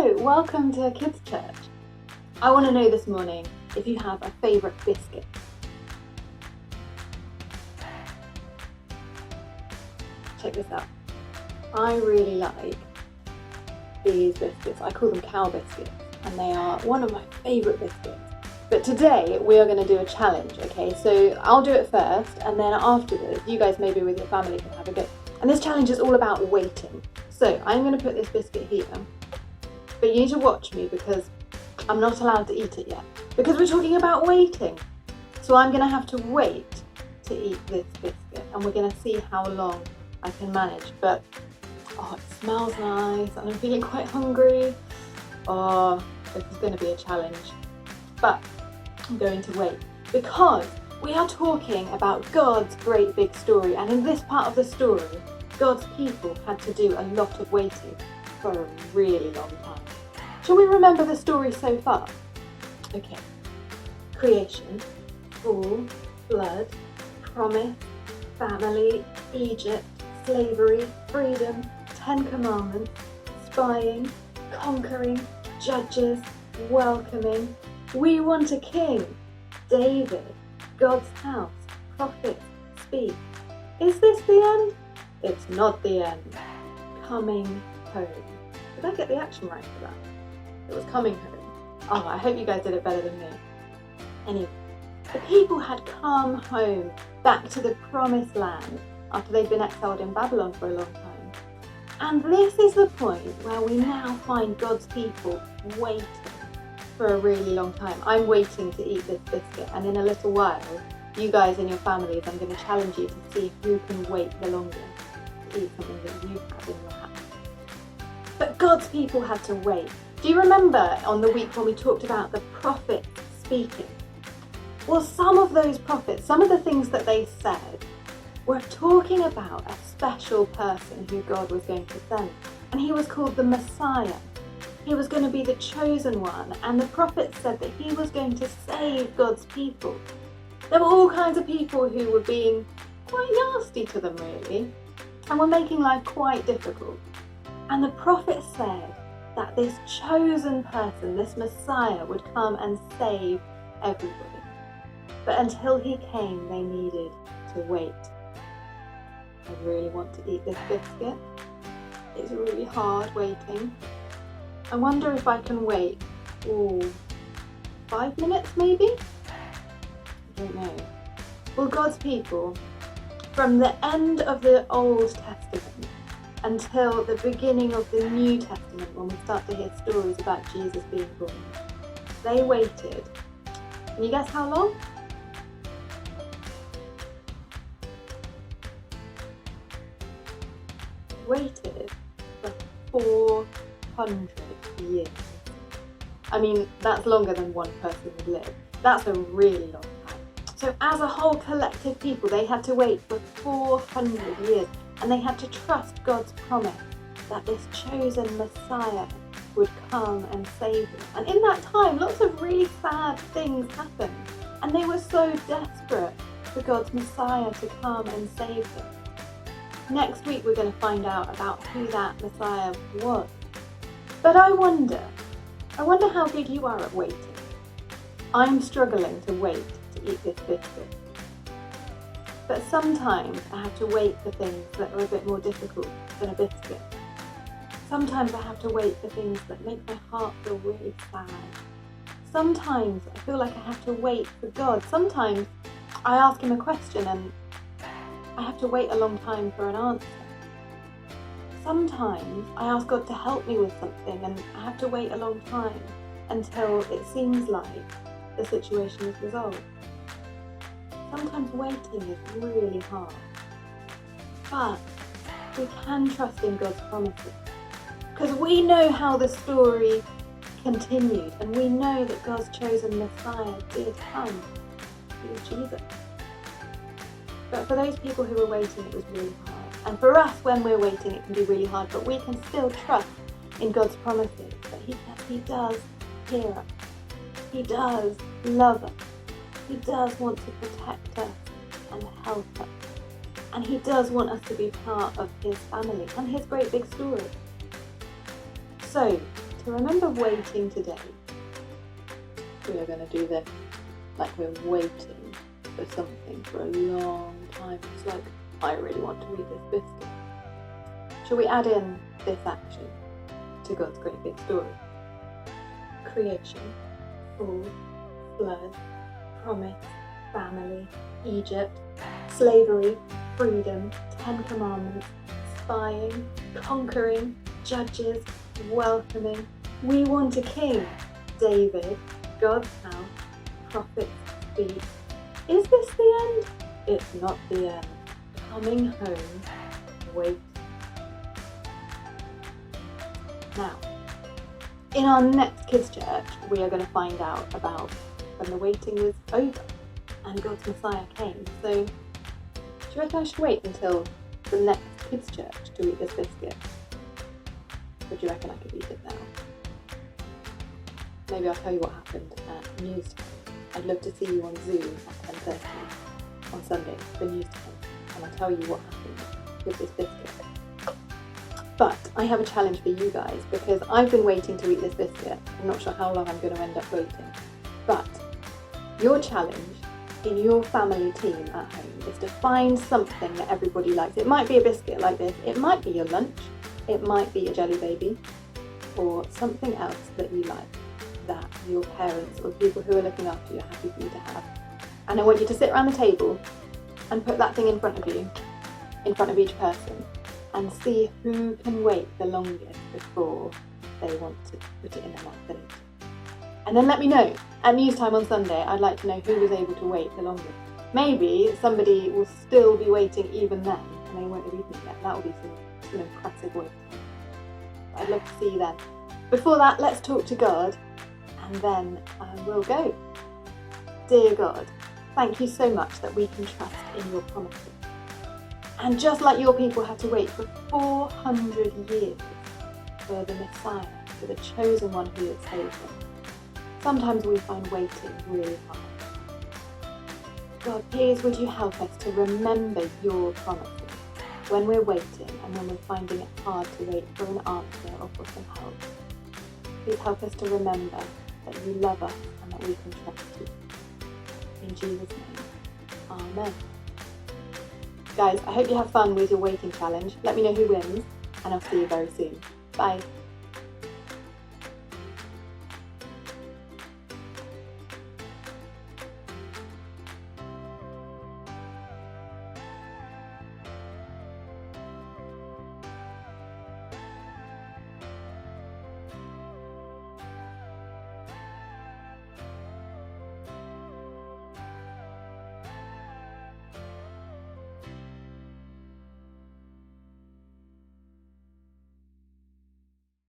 Hello, welcome to Kids Church. I want to know this morning if you have a favourite biscuit. Check this out. I really like these biscuits. I call them cow biscuits, and they are one of my favourite biscuits. But today we are going to do a challenge, okay? So I'll do it first, and then afterwards you guys maybe with your family can have a go. And this challenge is all about waiting. So I'm going to put this biscuit here, but you need to watch me because I'm not allowed to eat it yet, because we're talking about waiting. So I'm going to have to wait to eat this biscuit, and we're going to see how long I can manage. But oh, it smells nice and I'm feeling quite hungry. Oh, this is going to be a challenge, but I'm going to wait because we are talking about God's great big story, and in this part of the story God's people had to do a lot of waiting for a really long time. Shall we remember the story so far? Okay. Creation, fall, flood, promise, family, Egypt, slavery, freedom, 10 commandments, spying, conquering, judges, welcoming. We want a king, David, God's house, prophets, speak. Is this the end? It's not the end. Coming home. Did I get the action right for that? It was coming home. Oh, I hope you guys did it better than me. Anyway, the people had come home back to the promised land after they'd been exiled in Babylon for a long time. And this is the point where we now find God's people waiting for a really long time. I'm waiting to eat this biscuit, and in a little while, you guys and your families, I'm going to challenge you to see who can wait the longest to eat something that you have in your hand. But God's people had to wait. Do you remember on the week when we talked about the prophets speaking? Well, some of those prophets, some of the things that they said were talking about a special person who God was going to send. And he was called the Messiah. He was going to be the chosen one. And the prophets said that he was going to save God's people. There were all kinds of people who were being quite nasty to them, really, and were making life quite difficult. And the prophets said that this chosen person, this Messiah, would come and save everybody. But until he came, they needed to wait. I really want to eat this biscuit. It's really hard waiting. I wonder if I can wait, 5 minutes maybe? I don't know. Well, God's people, from the end of the Old Testament until the beginning of the New Testament, when we start to hear stories about Jesus being born, they waited. Can you guess how long? Waited for 400 years. I mean, that's longer than one person would live. That's a really long time. So as a whole collective people, they had to wait for 400 years, and they had to trust God's promise that this chosen Messiah would come and save them. And in that time, lots of really sad things happened, and they were so desperate for God's Messiah to come and save them. Next week we're going to find out about who that Messiah was. But I wonder how good you are at waiting. I'm struggling to wait to eat this biscuit. But sometimes I have to wait for things that are a bit more difficult than a biscuit. Sometimes I have to wait for things that make my heart feel really sad. Sometimes I feel like I have to wait for God. Sometimes I ask him a question and I have to wait a long time for an answer. Sometimes I ask God to help me with something and I have to wait a long time until it seems like the situation is resolved. Sometimes waiting is really hard. But we can trust in God's promises because we know how the story continued, and we know that God's chosen Messiah did come. It was Jesus. But for those people who were waiting, it was really hard. And for us, when we're waiting, it can be really hard, but we can still trust in God's promises that He does hear us. He does love us. He does want to protect us and help us. And He does want us to be part of His family and His great big story. So, to remember waiting today, we are going to do this like we're waiting for something for a long time. It's like, I really want to eat this biscuit. Shall we add in this action to God's great big story? Creation, fall, flood, promise, family, Egypt, slavery, freedom, 10 commandments, spying, conquering, judges, welcoming. We want a king. David, God's house, prophets speak. Is this the end? It's not the end. Coming home, wait. Now, in our next kids' church, we are going to find out about when the waiting was over and God's Messiah came. So, do you reckon I should wait until the next kids' church to eat this biscuit? Or do you reckon I could eat it now? Maybe I'll tell you what happened at news time. I'd love to see you on Zoom at 10:30 on Sunday for news time, and I'll tell you what happened with this biscuit. But I have a challenge for you guys, because I've been waiting to eat this biscuit. I'm not sure how long I'm going to end up waiting. But your challenge in your family team at home is to find something that everybody likes. It might be a biscuit like this, it might be your lunch, it might be a jelly baby, or something else that you like, that your parents or people who are looking after you are happy for you to have. And I want you to sit around the table and put that thing in front of you, in front of each person, and see who can wait the longest before they want to put it in their mouth and eat it. And then let me know. At news time on Sunday, I'd like to know who was able to wait the longest. Maybe somebody will still be waiting even then, and they won't have eaten it yet. That will be some impressive waiting. I'd love to see you then. Before that, let's talk to God, and then we'll go. Dear God, thank you so much that we can trust in your promises. And just like your people had to wait for 400 years for the Messiah, for the chosen one who had saved them, sometimes we find waiting really hard. God, please would you help us to remember your promises when we're waiting and when we're finding it hard to wait for an answer or for some help. Please help us to remember that you love us and that we can trust you. In Jesus' name, Amen. Guys, I hope you have fun with your waiting challenge. Let me know who wins, and I'll see you very soon. Bye.